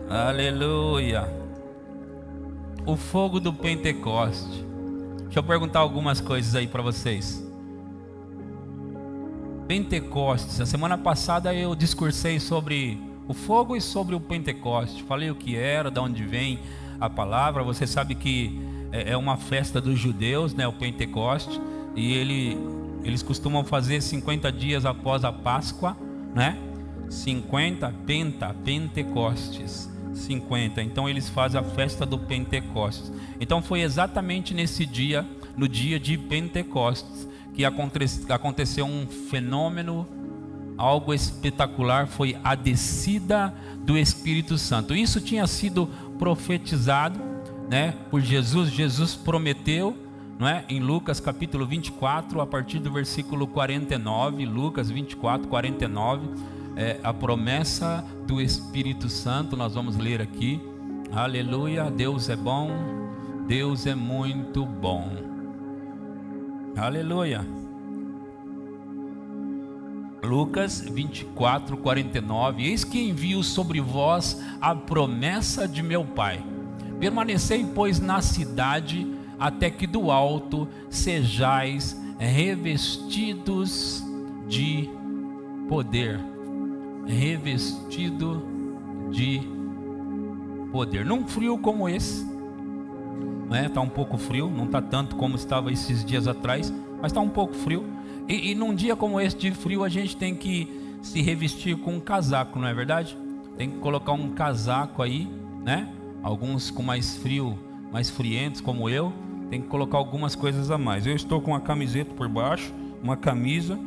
Aleluia. O fogo do Pentecoste. Deixa eu perguntar algumas coisas aí para vocês. Pentecostes. A semana passada eu discursei sobre o fogo e sobre o Pentecoste. Falei o que era, de onde vem a palavra. Você sabe que é uma festa dos judeus, né, o Pentecoste. E eles costumam fazer 50 dias após a Páscoa, né? 50 Pentecostes. 50. Então eles fazem a festa do Pentecostes. Então foi exatamente nesse dia, no dia de Pentecostes, que aconteceu um fenômeno, algo espetacular. Foi a descida do Espírito Santo. Isso tinha sido profetizado, né, por Jesus. Jesus prometeu, não é? Em Lucas capítulo 24, a partir do versículo 49, Lucas 24, 49, a promessa do Espírito Santo. Nós vamos ler aqui. Aleluia. Deus é bom, Deus é muito bom. Aleluia. Lucas 24, 49. Eis que envio sobre vós a promessa de meu Pai. Permanecei, pois, na cidade, até que do alto sejais revestidos de poder. Revestido de poder. Num frio como esse, né? Tá um pouco frio, não tá tanto como estava esses dias atrás, mas tá um pouco frio. E num dia como esse de frio, a gente tem que se revestir com um casaco, não é verdade? Tem que colocar um casaco aí, né? Alguns com mais frio, mais frientos como eu, tem que colocar algumas coisas a mais. Eu estou com uma camiseta por baixo, uma camisa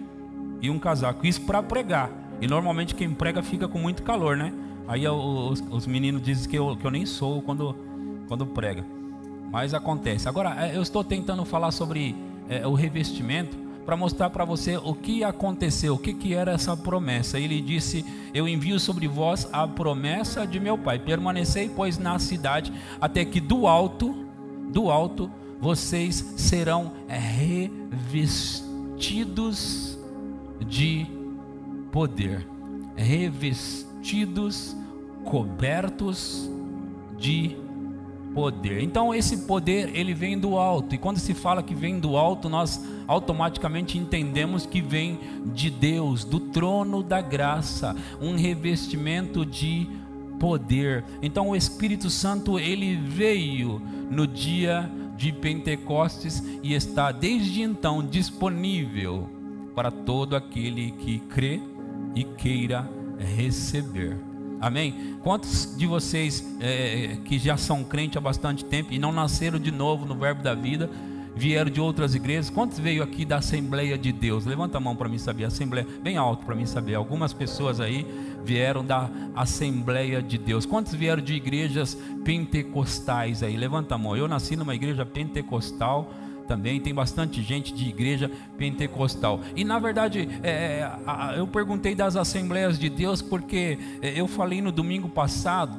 e um casaco. Isso para pregar. E normalmente quem prega fica com muito calor, né? Aí os meninos dizem que eu nem sou quando prega. Mas acontece. Agora eu estou tentando falar sobre o revestimento, para mostrar para você o que aconteceu, o que era essa promessa. Ele disse: eu envio sobre vós a promessa de meu Pai. Permanecei, pois, na cidade, até que do alto vocês serão revestidos de poder. Revestidos, cobertos de poder. Então esse poder, ele vem do alto. E quando se fala que vem do alto, nós automaticamente entendemos que vem de Deus, do trono da graça, um revestimento de poder. Então o Espírito Santo, ele veio no dia de Pentecostes e está desde então disponível para todo aquele que crê e queira receber. Amém? Quantos de vocês que já são crentes há bastante tempo e não nasceram de novo no verbo da vida, vieram de outras igrejas? Quantos veio aqui da Assembleia de Deus? Levanta a mão para mim saber. Assembleia, bem alto para mim saber. Algumas pessoas aí vieram da Assembleia de Deus. Quantos vieram de igrejas pentecostais aí? Levanta a mão. Eu nasci numa igreja pentecostal também. Tem bastante gente de igreja pentecostal. E na verdade eu perguntei das Assembleias de Deus porque eu falei no domingo passado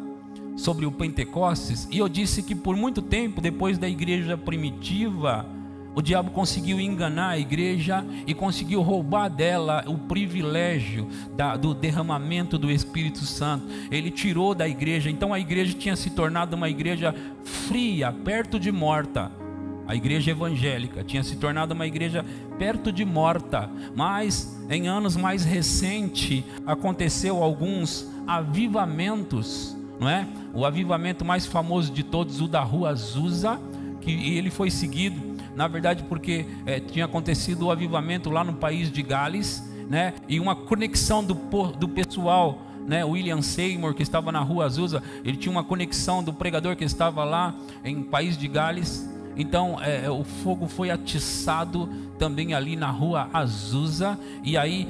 sobre o Pentecostes, e eu disse que por muito tempo, depois da igreja primitiva, o diabo conseguiu enganar a igreja e conseguiu roubar dela o privilégio do derramamento do Espírito Santo. Ele tirou da igreja. Então a igreja tinha se tornado uma igreja fria, perto de morta. A igreja evangélica tinha se tornado uma igreja perto de morta. Mas em anos mais recentes aconteceu alguns avivamentos, não é? O avivamento mais famoso de todos, o da Rua Azusa, que ele foi seguido, na verdade, porque tinha acontecido o avivamento lá no país de Gales, né? E uma conexão do pessoal, né? William Seymour, que estava na Rua Azusa, ele tinha uma conexão do pregador que estava lá em país de Gales. Então o fogo foi atiçado também ali na Rua Azusa, e aí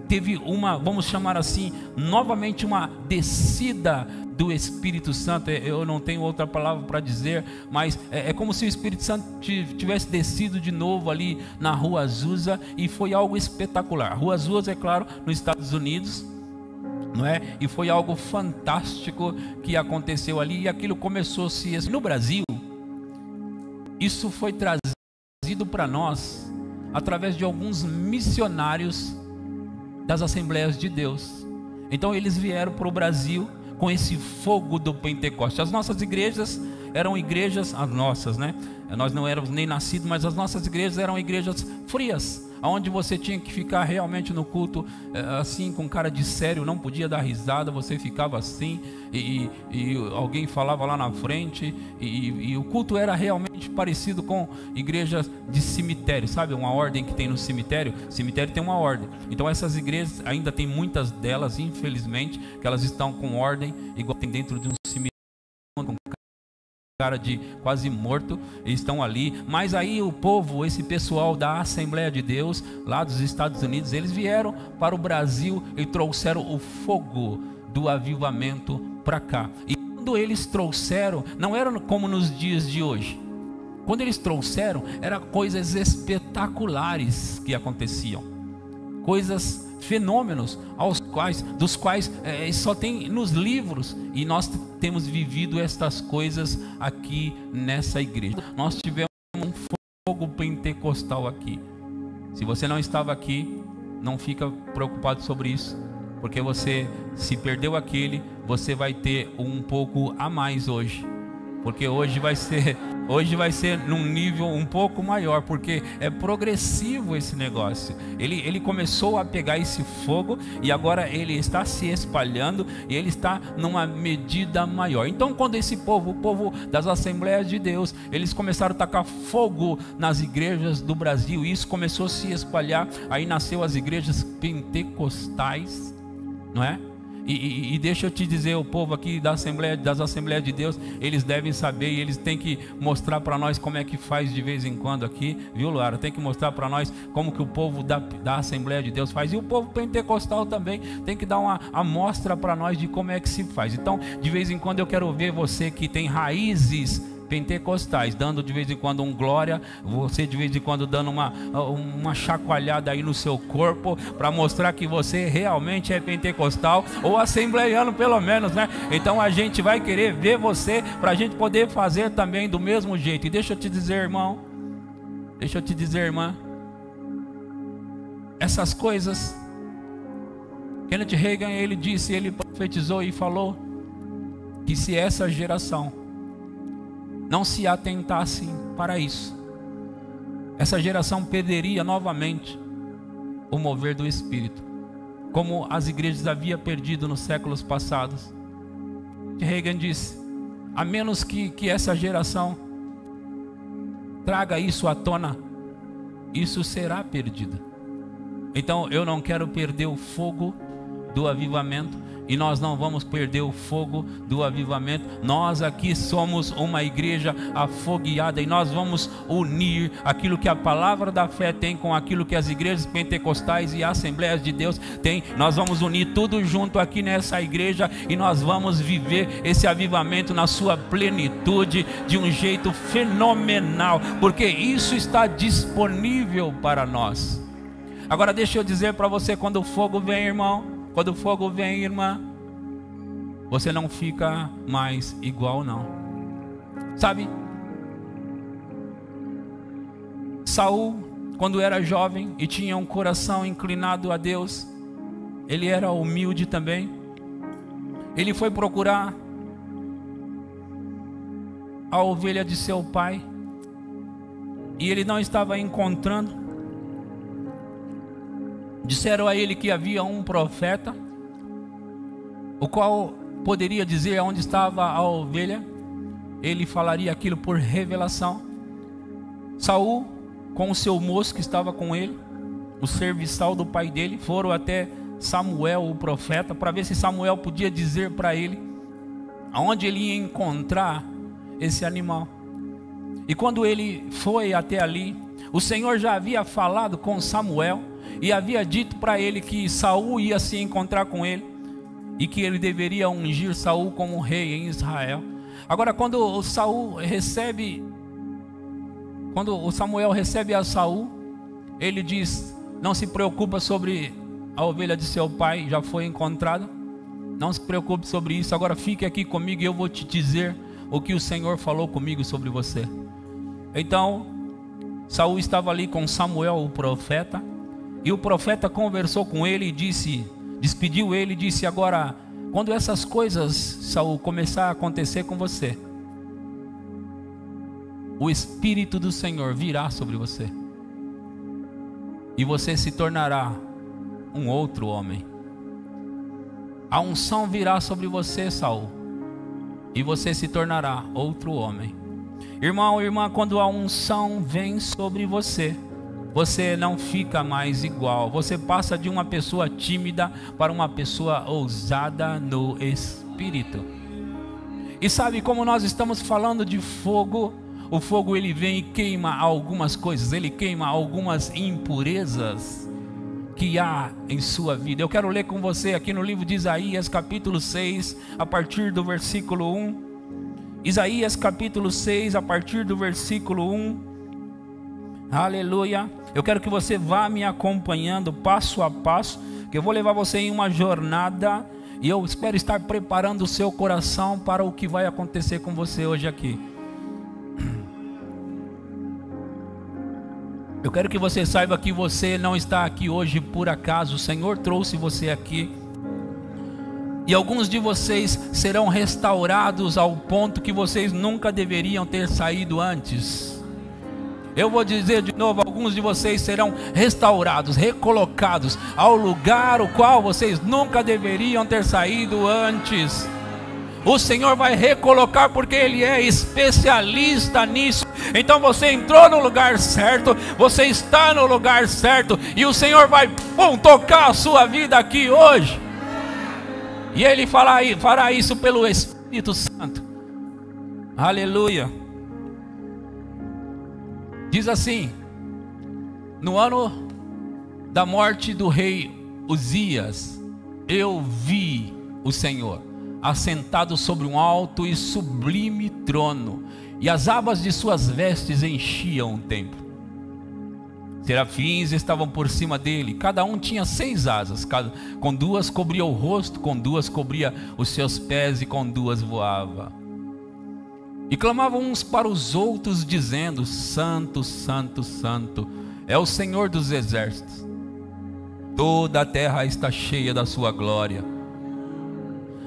teve uma, vamos chamar assim, novamente uma descida do Espírito Santo. Eu não tenho outra palavra para dizer, mas é como se o Espírito Santo tivesse descido de novo ali na Rua Azusa, e foi algo espetacular. Rua Azusa, é claro, nos Estados Unidos, não é? E foi algo fantástico que aconteceu ali, e aquilo começou a se... No Brasil, isso foi trazido para nós através de alguns missionários das Assembleias de Deus. Então eles vieram para o Brasil com esse fogo do Pentecoste. As nossas igrejas eram igrejas, as nossas, né? Nós não éramos nem nascidos, mas as nossas igrejas eram igrejas frias, onde você tinha que ficar realmente no culto assim, com cara de sério, não podia dar risada, você ficava assim, e alguém falava lá na frente, e o culto era realmente parecido com igrejas de cemitério, sabe? Uma ordem que tem no cemitério. Cemitério tem uma ordem. Então essas igrejas, ainda tem muitas delas, infelizmente, que elas estão com ordem, igual tem dentro de um cemitério, com cara de quase morto, eles estão ali. Mas aí o povo, esse pessoal da Assembleia de Deus, lá dos Estados Unidos, eles vieram para o Brasil e trouxeram o fogo do avivamento para cá. E quando eles trouxeram, não era como nos dias de hoje. Quando eles trouxeram, eram coisas espetaculares que aconteciam, coisas, fenômenos dos quais só tem nos livros, e nós temos vivido estas coisas aqui nessa igreja. Nós tivemos um fogo pentecostal aqui. Se você não estava aqui, não fica preocupado sobre isso, porque você, se perdeu aquele, você vai ter um pouco a mais hoje, porque hoje vai ser num nível um pouco maior, porque é progressivo esse negócio. Ele começou a pegar esse fogo e agora ele está se espalhando, e ele está numa medida maior. Então, quando esse povo, o povo das Assembleias de Deus, eles começaram a tacar fogo nas igrejas do Brasil, e isso começou a se espalhar, aí nasceu as igrejas pentecostais, não é? E deixa eu te dizer, o povo aqui das Assembleias de Deus, eles devem saber, e eles têm que mostrar para nós como é que faz de vez em quando aqui, viu, Luara? Tem que mostrar para nós como que o povo da Assembleia de Deus faz, e o povo pentecostal também tem que dar uma amostra para nós de como é que se faz. Então, de vez em quando eu quero ver você que tem raízes pentecostais, dando de vez em quando um glória, você de vez em quando dando uma chacoalhada aí no seu corpo, para mostrar que você realmente é pentecostal, ou assembleiano pelo menos, né? Então a gente vai querer ver você, para a gente poder fazer também do mesmo jeito. E deixa eu te dizer, irmão, deixa eu te dizer, irmã, essas coisas, Kenneth Hagin, ele disse, ele profetizou e falou que se essa geração não se atentassem para isso, essa geração perderia novamente o mover do Espírito, como as igrejas haviam perdido nos séculos passados. Reagan disse, a menos que essa geração traga isso à tona, isso será perdido. Então eu não quero perder o fogo do avivamento, e nós não vamos perder o fogo do avivamento. Nós aqui somos uma igreja afogueada, e nós vamos unir aquilo que a palavra da fé tem com aquilo que as igrejas pentecostais e Assembleias de Deus têm. Nós vamos unir tudo junto aqui nessa igreja, e nós vamos viver esse avivamento na sua plenitude, de um jeito fenomenal, porque isso está disponível para nós. Agora deixa eu dizer para você, quando o fogo vem, irmão, quando o fogo vem, irmã, você não fica mais igual, não. Sabe, Saul, quando era jovem e tinha um coração inclinado a Deus, ele era humilde também. Ele foi procurar a ovelha de seu pai, e ele não estava encontrando. Disseram a ele que havia um profeta, o qual poderia dizer onde estava a ovelha. Ele falaria aquilo por revelação. Saul, com o seu moço que estava com ele, o serviçal do pai dele, foram até Samuel, o profeta, para ver se Samuel podia dizer para ele aonde ele ia encontrar esse animal. E quando ele foi até ali, o Senhor já havia falado com Samuel e havia dito para ele que Saul ia se encontrar com ele, e que ele deveria ungir Saul como rei em Israel. Agora, quando o Samuel recebe a Saul, ele diz: não se preocupa sobre a ovelha de seu pai, já foi encontrada. Não se preocupe sobre isso. Agora fique aqui comigo e eu vou te dizer o que o Senhor falou comigo sobre você. Então Saul estava ali com Samuel, o profeta, e o profeta conversou com ele e disse, despediu ele e disse: agora Quando essas coisas, Saul, começar a acontecer com você, o Espírito do Senhor virá sobre você, e você se tornará um outro homem. A unção virá sobre você, Saul, e você se tornará outro homem. Irmão, irmã, quando a unção vem sobre você, você não fica mais igual. Você passa de uma pessoa tímida para uma pessoa ousada no Espírito. E sabe, como nós estamos falando de fogo, o fogo ele vem e queima algumas coisas, ele queima algumas impurezas que há em sua vida. Eu quero ler com você aqui no livro de Isaías, capítulo 6, a partir do versículo 1. Isaías capítulo 6, a partir do versículo 1. Aleluia. Eu quero que você vá me acompanhando passo a passo, que eu vou levar você em uma jornada, e eu espero estar preparando o seu coração para o que vai acontecer com você hoje aqui. Eu quero que você saiba que você não está aqui hoje por acaso. O Senhor trouxe você aqui, e alguns de vocês serão restaurados ao ponto que vocês nunca deveriam ter saído antes. Eu vou dizer de novo, alguns de vocês serão restaurados, recolocados ao lugar o qual vocês nunca deveriam ter saído antes. O Senhor vai recolocar, porque Ele é especialista nisso. Então você entrou no lugar certo, você está no lugar certo, e o Senhor vai tocar a sua vida aqui hoje. E Ele fará isso pelo Espírito Santo. Aleluia. Diz assim: no ano da morte do rei Uzias, eu vi o Senhor assentado sobre um alto e sublime trono, e as abas de suas vestes enchiam o templo. Serafins estavam por cima dele, cada um tinha 6 asas, com 2 cobria o rosto, com 2 cobria os seus pés, e com 2 voava. E clamavam uns para os outros, dizendo: Santo, Santo, Santo é o Senhor dos exércitos, toda a terra está cheia da sua glória.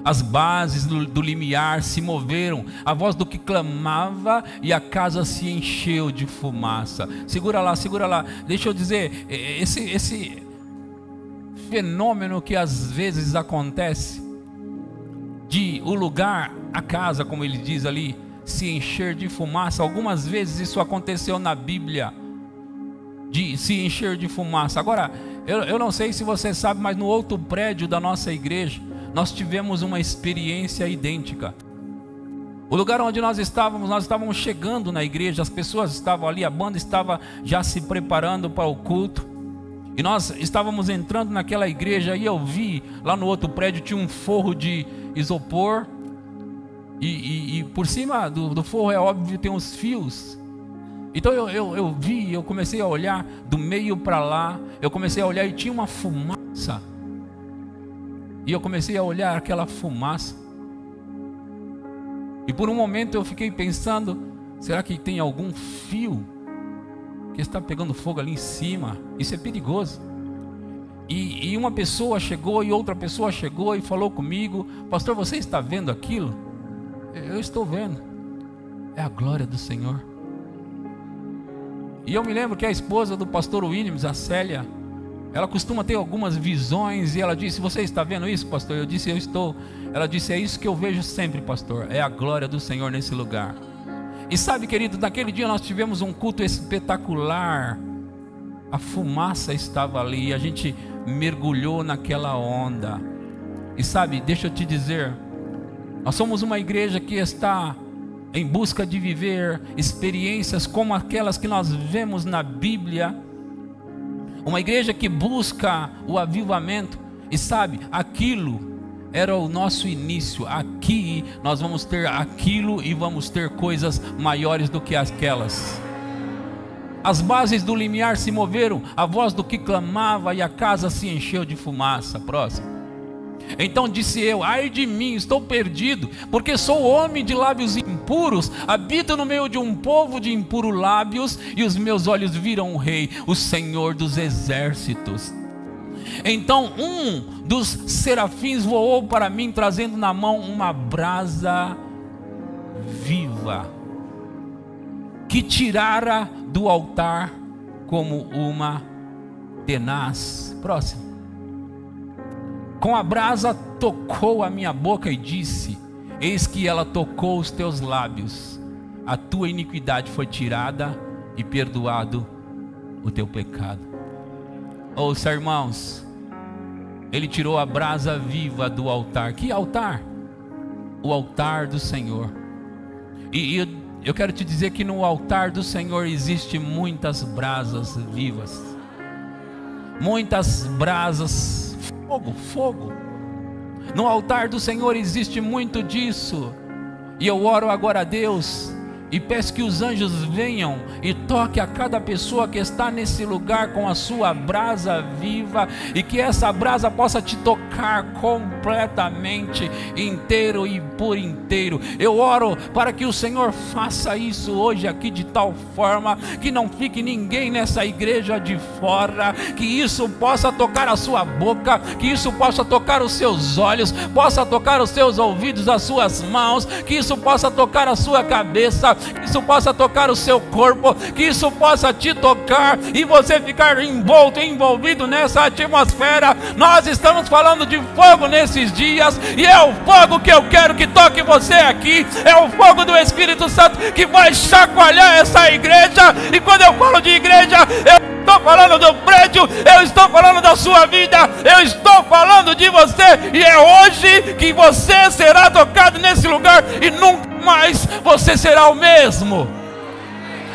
As bases do limiar se moveram, a voz do que clamava, e a casa se encheu de fumaça. Segura lá, deixa eu dizer, esse fenômeno que às vezes acontece, de o lugar, a casa, como ele diz ali, se encher de fumaça. Algumas vezes isso aconteceu na Bíblia, de se encher de fumaça. Agora, eu não sei se você sabe, mas no outro prédio da nossa igreja, nós tivemos uma experiência idêntica. O lugar onde nós estávamos chegando na igreja, as pessoas estavam ali, a banda estava já se preparando para o culto, e nós estávamos entrando naquela igreja, e eu vi lá no outro prédio tinha um forro de isopor, e por cima do forro, é óbvio, tem uns fios. Então eu vi, eu comecei a olhar do meio para lá, eu comecei a olhar e tinha uma fumaça. E eu comecei a olhar aquela fumaça, e por um momento eu fiquei pensando: será que tem algum fio que está pegando fogo ali em cima? Isso é perigoso. E uma pessoa chegou, e outra pessoa chegou e falou comigo: pastor, você está vendo aquilo? Eu estou vendo. É a glória do Senhor. E eu me lembro que a esposa do pastor Williams, a Célia, ela costuma ter algumas visões, e ela disse: você está vendo isso, pastor? Eu disse: eu estou. Ela disse: é isso que eu vejo sempre, pastor, é a glória do Senhor nesse lugar. E sabe, querido, naquele dia nós tivemos um culto espetacular. A fumaça estava ali, e a gente mergulhou naquela onda. E sabe, deixa eu te dizer, nós somos uma igreja que está em busca de viver experiências como aquelas que nós vemos na Bíblia. Uma igreja que busca o avivamento. E sabe, aquilo era o nosso início. Aqui nós vamos ter aquilo, e vamos ter coisas maiores do que aquelas. As bases do limiar se moveram, a voz do que clamava, e a casa se encheu de fumaça. Próximo. Então disse eu: ai de mim, estou perdido, porque sou homem de lábios impuros, habito no meio de um povo de impuros lábios, e os meus olhos viram o Rei, o Senhor dos exércitos. Então um dos serafins voou para mim, trazendo na mão uma brasa viva, que tirara do altar como uma tenaz. Próximo. Com a brasa tocou a minha boca e disse: eis que ela tocou os teus lábios, a tua iniquidade foi tirada e perdoado o teu pecado. Ouça, irmãos, ele tirou a brasa viva do altar. Que altar? O altar do Senhor. E eu quero te dizer que no altar do Senhor existe muitas brasas vivas, muitas brasas, fogo. No altar do Senhor existe muito disso. E eu oro agora a Deus e peço que os anjos venham e toquem a cada pessoa que está nesse lugar com a sua brasa viva, e que essa brasa possa te tocar completamente, inteiro e por inteiro. Eu oro para que o Senhor faça isso hoje aqui de tal forma que não fique ninguém nessa igreja de fora, que isso possa tocar a sua boca, que isso possa tocar os seus olhos, possa tocar os seus ouvidos, as suas mãos, que isso possa tocar a sua cabeça, que isso possa tocar o seu corpo, que isso possa te tocar e você ficar envolvido nessa atmosfera. Nós estamos falando de fogo nesses dias, e é o fogo que eu quero que toque você aqui. É o fogo do Espírito Santo que vai chacoalhar essa igreja. E quando eu falo de igreja, eu estou falando do prédio, eu estou falando da sua vida, eu estou falando de você. E é hoje que você será tocado nesse lugar, e nunca mais você será o mesmo.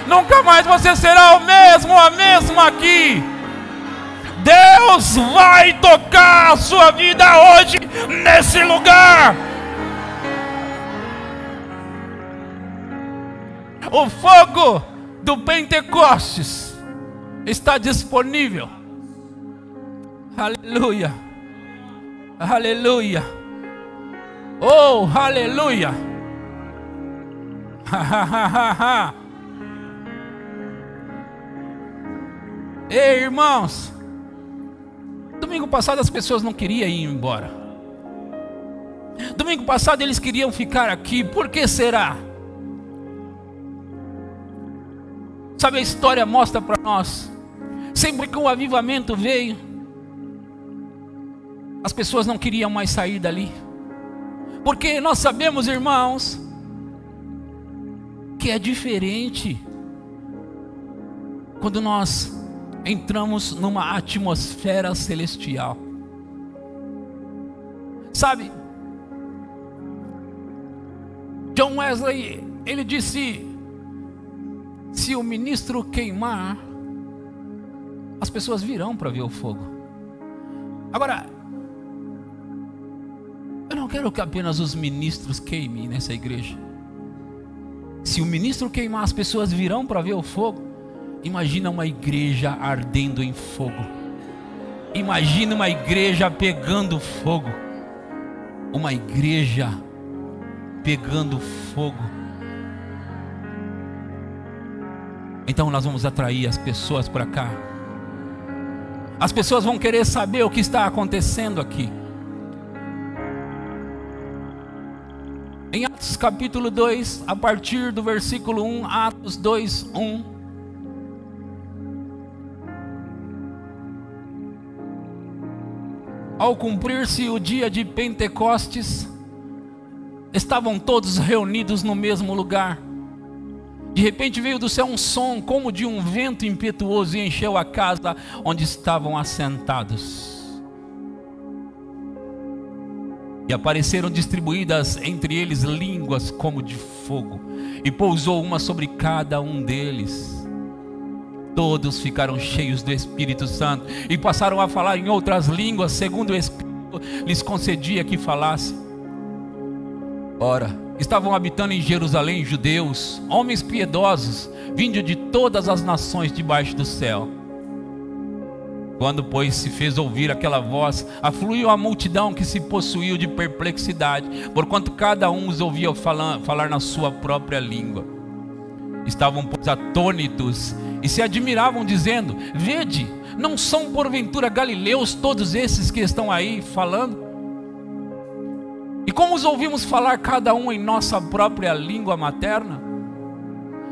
Nunca mais você será o mesmo, a mesma aqui. Deus vai tocar a sua vida hoje nesse lugar. O fogo do Pentecostes está disponível. Aleluia. Aleluia. Oh, aleluia. Ei, irmãos, domingo passado as pessoas não queriam ir embora. Domingo passado eles queriam ficar aqui. Por que será? Sabe, a história mostra para nós, sempre que o avivamento veio, as pessoas não queriam mais sair dali. Porque nós sabemos, irmãos, que é diferente quando nós entramos numa atmosfera celestial. Sabe, John Wesley, ele disse: se o ministro queimar, as pessoas virão para ver o fogo. Agora, eu não quero que apenas os ministros queimem nessa igreja. Se o ministro queimar, as pessoas virão para ver o fogo. Imagina uma igreja ardendo em fogo. Imagina uma igreja pegando fogo. Uma igreja pegando fogo. Então nós vamos atrair as pessoas para cá. As pessoas vão querer saber o que está acontecendo aqui. Em Atos capítulo 2, a partir do versículo 1, Atos 2, 1. Ao cumprir-se o dia de Pentecostes, estavam todos reunidos no mesmo lugar. De repente veio do céu um som como de um vento impetuoso e encheu a casa onde estavam assentados. E apareceram distribuídas entre eles línguas como de fogo, e pousou uma sobre cada um deles. Todos ficaram cheios do Espírito Santo e passaram a falar em outras línguas, segundo o Espírito lhes concedia que falassem. Ora, estavam habitando em Jerusalém judeus, homens piedosos, vindos de todas as nações debaixo do céu. Quando, pois, se fez ouvir aquela voz, afluiu a multidão que se possuiu de perplexidade, porquanto cada um os ouvia falar na sua própria língua. Estavam, pois, atônitos e se admiravam, dizendo: vede, não são porventura galileus todos esses que estão aí falando? E como os ouvimos falar cada um em nossa própria língua materna?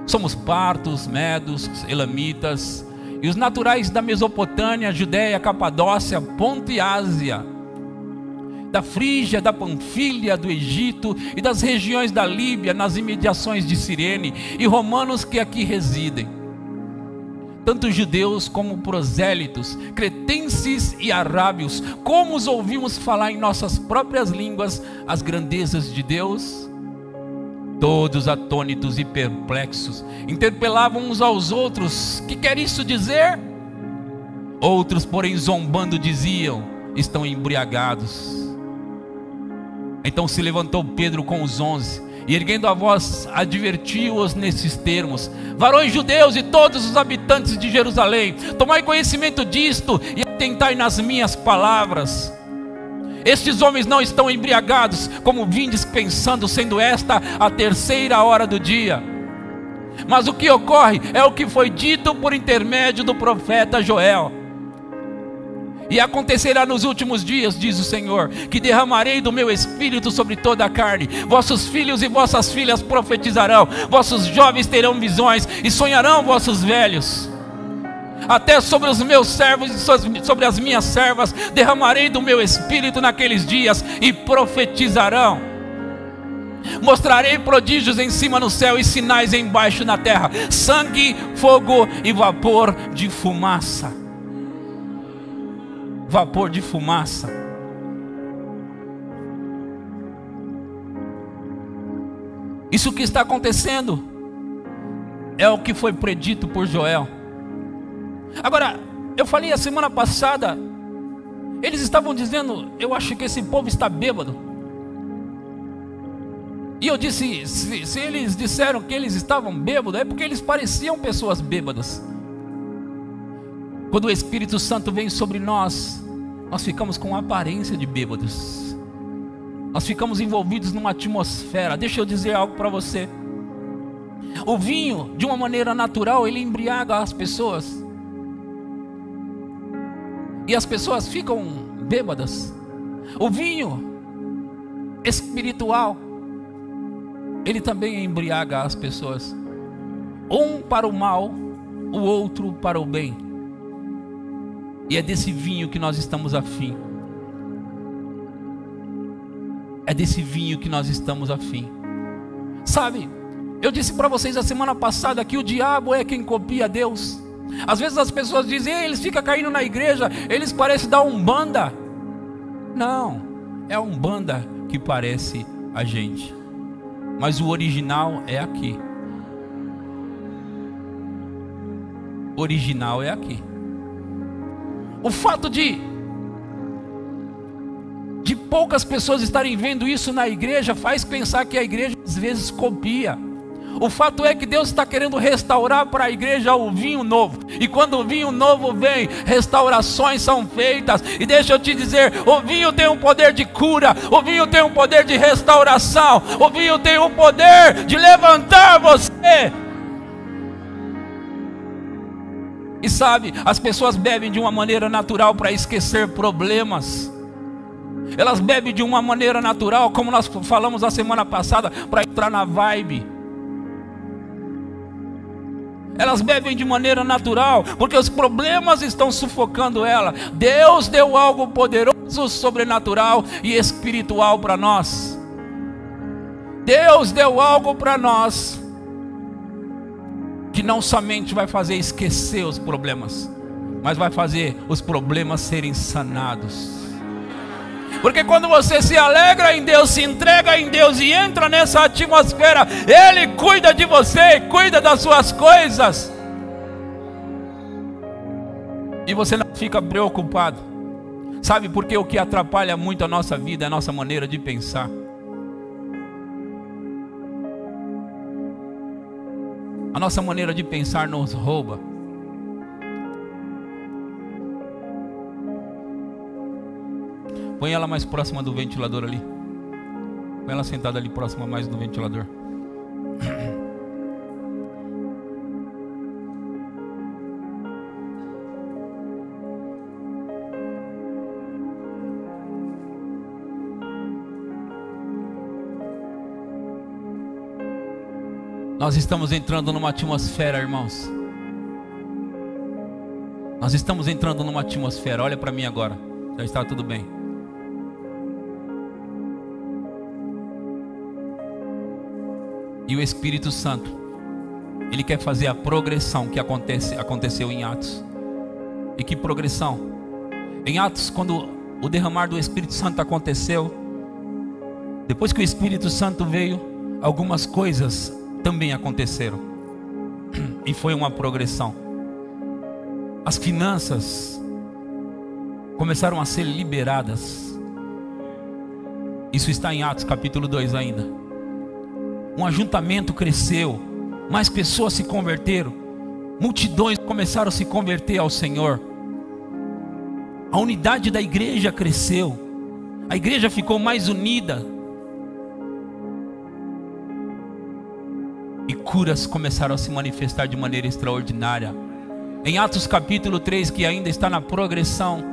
Somos partos, medos, elamitas, e os naturais da Mesopotâmia, Judéia, Capadócia, Ponto e Ásia, da Frígia, da Panfilha, do Egito e das regiões da Líbia, nas imediações de Cirene, e romanos que aqui residem, tanto judeus como prosélitos, cretenses e arábios. Como os ouvimos falar em nossas próprias línguas as grandezas de Deus? Todos atônitos e perplexos, interpelavam uns aos outros: que quer isso dizer? Outros, porém, zombando, diziam: estão embriagados. Então se levantou Pedro com os 11, e erguendo a voz, advertiu-os nesses termos: varões judeus e todos os habitantes de Jerusalém, tomai conhecimento disto e atentai nas minhas palavras. Estes homens não estão embriagados, como vindes pensando, sendo esta a 3ª hora do dia. Mas o que ocorre é o que foi dito por intermédio do profeta Joel. E acontecerá nos últimos dias, diz o Senhor, que derramarei do meu espírito sobre toda a carne. Vossos filhos e vossas filhas profetizarão, vossos jovens terão visões, e sonharão vossos velhos. Até sobre os meus servos e sobre as minhas servas derramarei do meu espírito naqueles dias, e profetizarão. Mostrarei prodígios em cima no céu e sinais embaixo na terra: sangue, fogo e vapor de fumaça. Vapor de fumaça. Isso que está acontecendo é o que foi predito por Joel. Agora, eu falei a semana passada, eles estavam dizendo: eu acho que esse povo está bêbado. E eu disse: se eles disseram que eles estavam bêbados, é porque eles pareciam pessoas bêbadas. Quando o Espírito Santo vem sobre nós, nós ficamos com a aparência de bêbados. Nós ficamos envolvidos numa atmosfera. Deixa eu dizer algo para você. O vinho, de uma maneira natural, ele embriaga as pessoas. E as pessoas ficam bêbadas. O vinho espiritual, ele também embriaga as pessoas. Um para o mal, o outro para o bem. E é desse vinho que nós estamos afim. É desse vinho que nós estamos afim. Sabe, eu disse para vocês a semana passada que o diabo é quem copia Deus. Às vezes as pessoas dizem: eles ficam caindo na igreja, eles parecem da Umbanda. Não, é a Umbanda que parece a gente, mas o original é aqui. O original é aqui. O fato de poucas pessoas estarem vendo isso na igreja faz pensar que a igreja às vezes copia. O fato é que Deus está querendo restaurar para a igreja o vinho novo. E quando o vinho novo vem, restaurações são feitas. E deixa eu te dizer, o vinho tem um poder de cura, o vinho tem um poder de restauração, o vinho tem um poder de levantar você. E sabe, as pessoas bebem de uma maneira natural para esquecer problemas. Elas bebem de uma maneira natural, como nós falamos a semana passada, para entrar na vibe. Elas bebem de maneira natural, porque os problemas estão sufocando ela. Deus deu algo poderoso, sobrenatural e espiritual para nós. Deus deu algo para nós que não somente vai fazer esquecer os problemas, mas vai fazer os problemas serem sanados. Porque quando você se alegra em Deus, se entrega em Deus e entra nessa atmosfera, Ele cuida de você, cuida das suas coisas. E você não fica preocupado. Sabe por quê? O que atrapalha muito a nossa vida é a nossa maneira de pensar. A nossa maneira de pensar nos rouba. Põe ela mais próxima do ventilador ali. Põe ela sentada ali próxima mais do ventilador. Nós estamos entrando numa atmosfera, irmãos. Nós estamos entrando numa atmosfera. Olha para mim agora. Já está tudo bem. E o Espírito Santo, Ele quer fazer a progressão que aconteceu em Atos. E que progressão? Em Atos, quando o derramar do Espírito Santo aconteceu, depois que o Espírito Santo veio, algumas coisas também aconteceram. E foi uma progressão. As finanças começaram a ser liberadas. Isso está em Atos capítulo 2 ainda. Um ajuntamento cresceu, mais pessoas se converteram, multidões começaram a se converter ao Senhor. A unidade da igreja cresceu, a igreja ficou mais unida, e curas começaram a se manifestar de maneira extraordinária. Em Atos capítulo 3, que ainda está na progressão,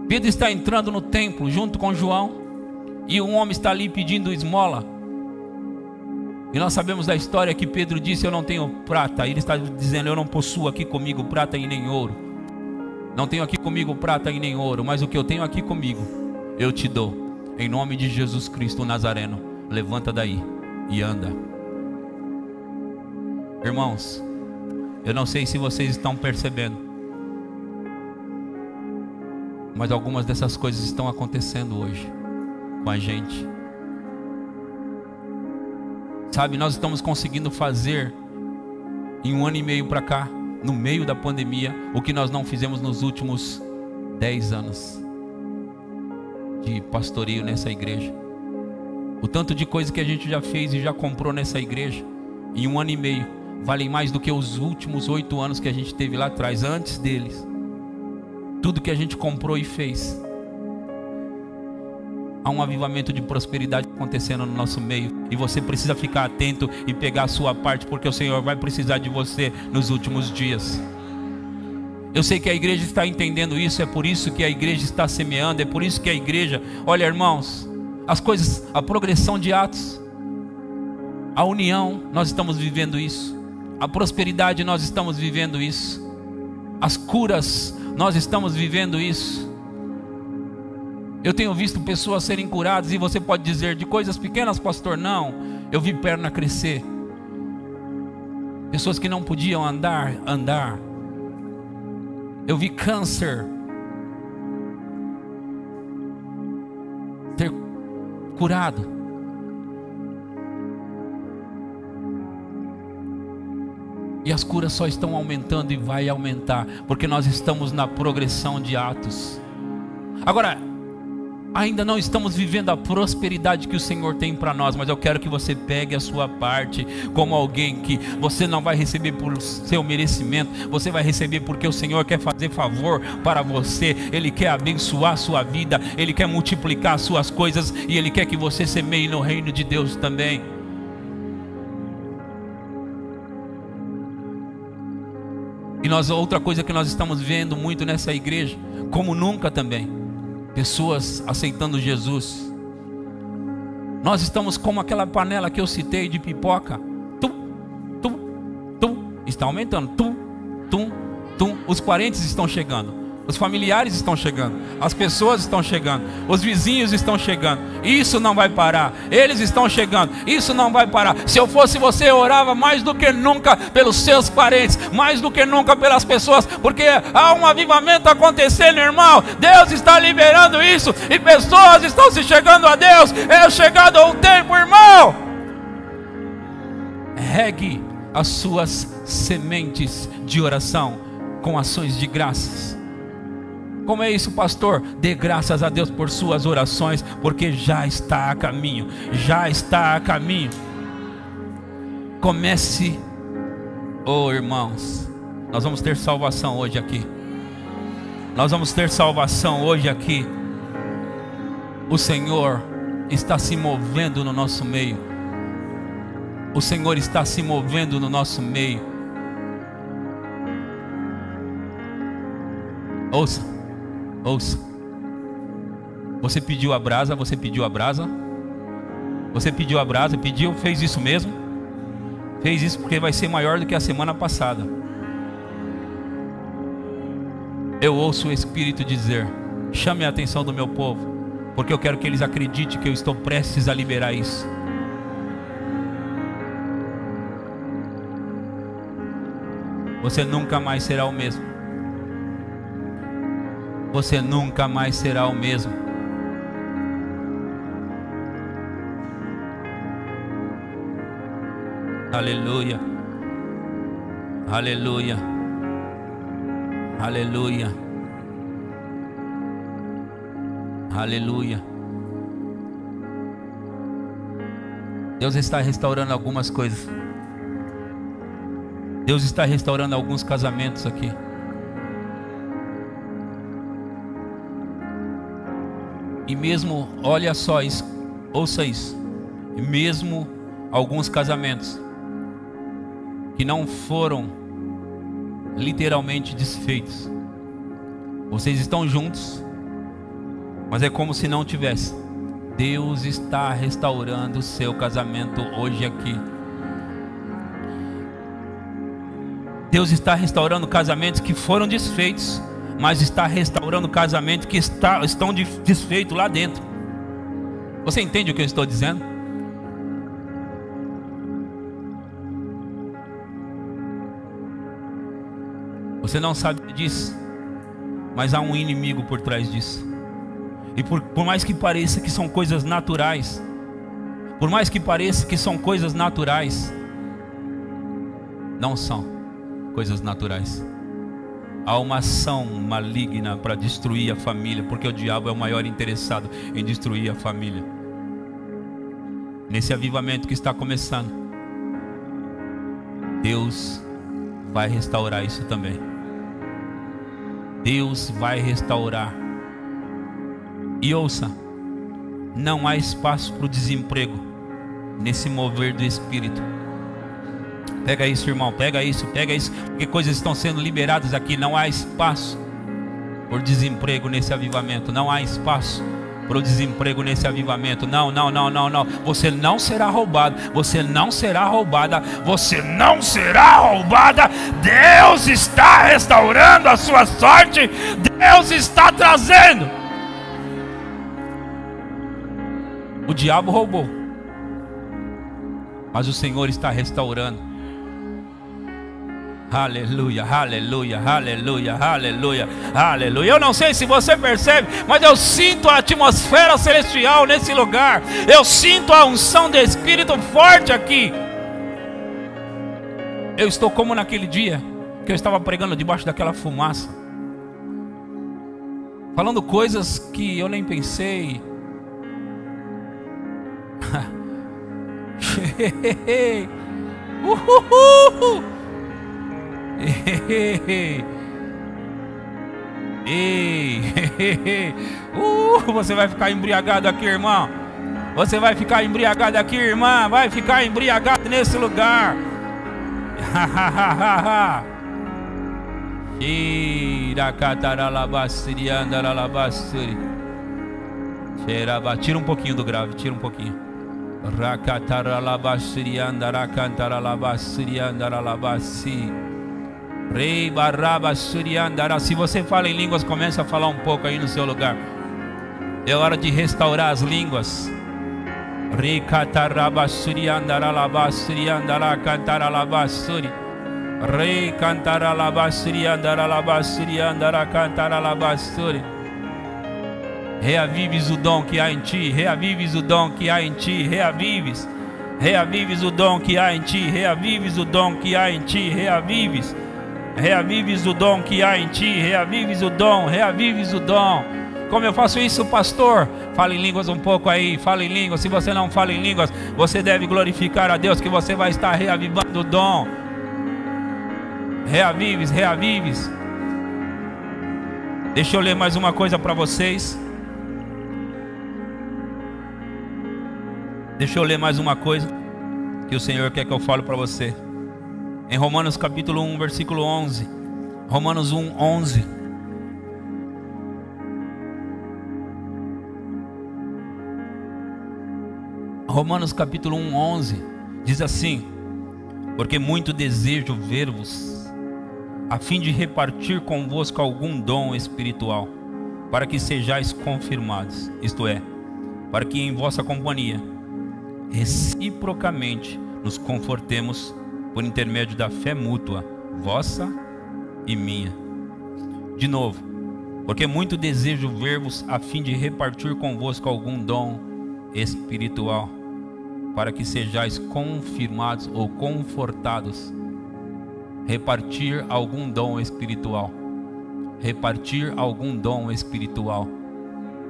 Pedro está entrando no templo junto com João, e um homem está ali pedindo esmola. E nós sabemos da história que Pedro disse: eu não tenho prata. E ele está dizendo: eu não possuo aqui comigo prata e nem ouro. Não tenho aqui comigo prata e nem ouro, mas o que eu tenho aqui comigo eu te dou. Em nome de Jesus Cristo Nazareno, levanta daí e anda. Irmãos, eu não sei se vocês estão percebendo, mas algumas dessas coisas estão acontecendo hoje com a gente. Sabe, nós estamos conseguindo fazer em 1 ano e meio para cá, no meio da pandemia, o que nós não fizemos nos últimos 10 anos de pastoreio nessa igreja. O tanto de coisa que a gente já fez e já comprou nessa igreja em 1 ano e meio valem mais do que os últimos 8 anos que a gente teve lá atrás, antes deles. Tudo que a gente comprou e fez. Há um avivamento de prosperidade acontecendo no nosso meio, e você precisa ficar atento e pegar a sua parte, porque o Senhor vai precisar de você nos últimos dias. Eu sei que a igreja está entendendo isso, é por isso que a igreja está semeando, é por isso que a igreja, olha irmãos, as coisas, a progressão de Atos, a união, nós estamos vivendo isso, a prosperidade, nós estamos vivendo isso, as curas, nós estamos vivendo isso. Eu tenho visto pessoas serem curadas, e você pode dizer: de coisas pequenas, pastor? Não, eu vi perna crescer, pessoas que não podiam andar. Eu vi câncer ter curado. E as curas só estão aumentando e vai aumentar, porque nós estamos na progressão de Atos. Agora, ainda não estamos vivendo a prosperidade que o Senhor tem para nós, mas eu quero que você pegue a sua parte como alguém que você não vai receber por seu merecimento, você vai receber porque o Senhor quer fazer favor para você, Ele quer abençoar a sua vida, Ele quer multiplicar as suas coisas, e Ele quer que você semeie no reino de Deus também. E outra coisa que nós estamos vendo muito nessa igreja, como nunca também, pessoas aceitando Jesus. Nós estamos como aquela panela que eu citei de pipoca. Está aumentando. Os parentes estão chegando, os familiares estão chegando, as pessoas estão chegando, os vizinhos estão chegando. Isso não vai parar. Eles estão chegando. Isso não vai parar. Se eu fosse você, eu orava mais do que nunca pelos seus parentes, mais do que nunca pelas pessoas, porque há um avivamento acontecendo, irmão. Deus está liberando isso, e pessoas estão se chegando a Deus. É chegado o tempo, irmão. Regue as suas sementes de oração com ações de graças. Como é isso, pastor? Dê graças a Deus por suas orações, porque já está a caminho. Já está a caminho. Comece. Oh irmãos, nós vamos ter salvação hoje aqui. Nós vamos ter salvação hoje aqui. O Senhor está se movendo no nosso meio. O Senhor está se movendo no nosso meio. Ouça. Ouça. Você pediu a brasa, você pediu a brasa. Você pediu a brasa, pediu, fez isso mesmo? Fez isso porque vai ser maior do que a semana passada. Eu ouço o Espírito dizer: chame a atenção do meu povo, porque eu quero que eles acreditem que eu estou prestes a liberar isso. Você nunca mais será o mesmo. Você nunca mais será o mesmo. Aleluia. Aleluia. Aleluia. Aleluia. Deus está restaurando algumas coisas. Deus está restaurando alguns casamentos aqui. E mesmo, olha só isso, ouça isso. E mesmo alguns casamentos que não foram literalmente desfeitos. Vocês estão juntos, mas é como se não tivesse. Deus está restaurando o seu casamento hoje aqui. Deus está restaurando casamentos que foram desfeitos, mas está restaurando casamentos que estão desfeitos lá dentro. Você entende o que eu estou dizendo? Você não sabe disso, mas há um inimigo por trás disso. E por mais que pareça que são coisas naturais, por mais que pareça que são coisas naturais, não são coisas naturais. Há uma ação maligna para destruir a família, porque o diabo é o maior interessado em destruir a família. Nesse avivamento que está começando, Deus vai restaurar isso também. Deus vai restaurar. E ouça, não há espaço para o desemprego nesse mover do Espírito. Pega isso, irmão, pega isso, porque coisas estão sendo liberadas aqui. Não há espaço por desemprego nesse avivamento. Não há espaço para o desemprego nesse avivamento. Não. Você não será roubado. Você não será roubada. Você não será roubada. Deus está restaurando a sua sorte. Deus está trazendo. O diabo roubou, mas o Senhor está restaurando. Aleluia, aleluia, aleluia, aleluia, aleluia. Eu não sei se você percebe, mas eu sinto a atmosfera celestial nesse lugar. Eu sinto a unção do Espírito forte aqui. Eu estou como naquele dia que eu estava pregando debaixo daquela fumaça, falando coisas que eu nem pensei. Você vai ficar embriagado aqui, irmão. Você vai ficar embriagado aqui, irmã. Vai ficar embriagado nesse lugar. Tira um pouquinho do grave, tira um pouquinho. Se você fala em línguas, começa a falar um pouco aí no seu lugar. É hora de restaurar as línguas. Reavives o dom que há em ti, reavives o dom que há em ti, reavives o dom que há em ti, reavives o dom que há em ti, reavives o dom que há em ti, reavives o dom. Como eu faço isso, pastor? Fala em línguas um pouco aí, fala em línguas. Se você não fala em línguas, você deve glorificar a Deus, que você vai estar reavivando o dom. Reavives. Deixa eu ler mais uma coisa para vocês. Deixa eu ler mais uma coisa que o Senhor quer que eu fale para você. Em Romanos capítulo 1, versículo 11. Romanos 1, 11. Romanos capítulo 1, 11 diz assim: porque muito desejo ver-vos, a fim de repartir convosco algum dom espiritual, para que sejais confirmados, isto é, para que em vossa companhia reciprocamente nos confortemos por intermédio da fé mútua, vossa e minha. De novo, porque muito desejo ver-vos, a fim de repartir convosco algum dom espiritual, para que sejais confirmados ou confortados. Repartir algum dom espiritual. Repartir algum dom espiritual.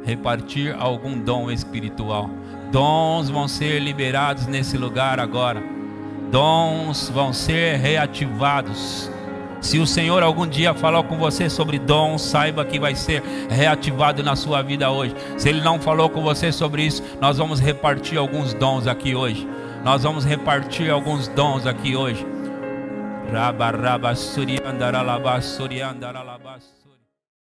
Repartir algum dom espiritual. Dons vão ser liberados nesse lugar agora. Dons vão ser reativados. Se o Senhor algum dia falou com você sobre dons, saiba que vai ser reativado na sua vida hoje. Se Ele não falou com você sobre isso, nós vamos repartir alguns dons aqui hoje. Nós vamos repartir alguns dons aqui hoje. Raba, raba, suriandaralaba, suriandaralaba.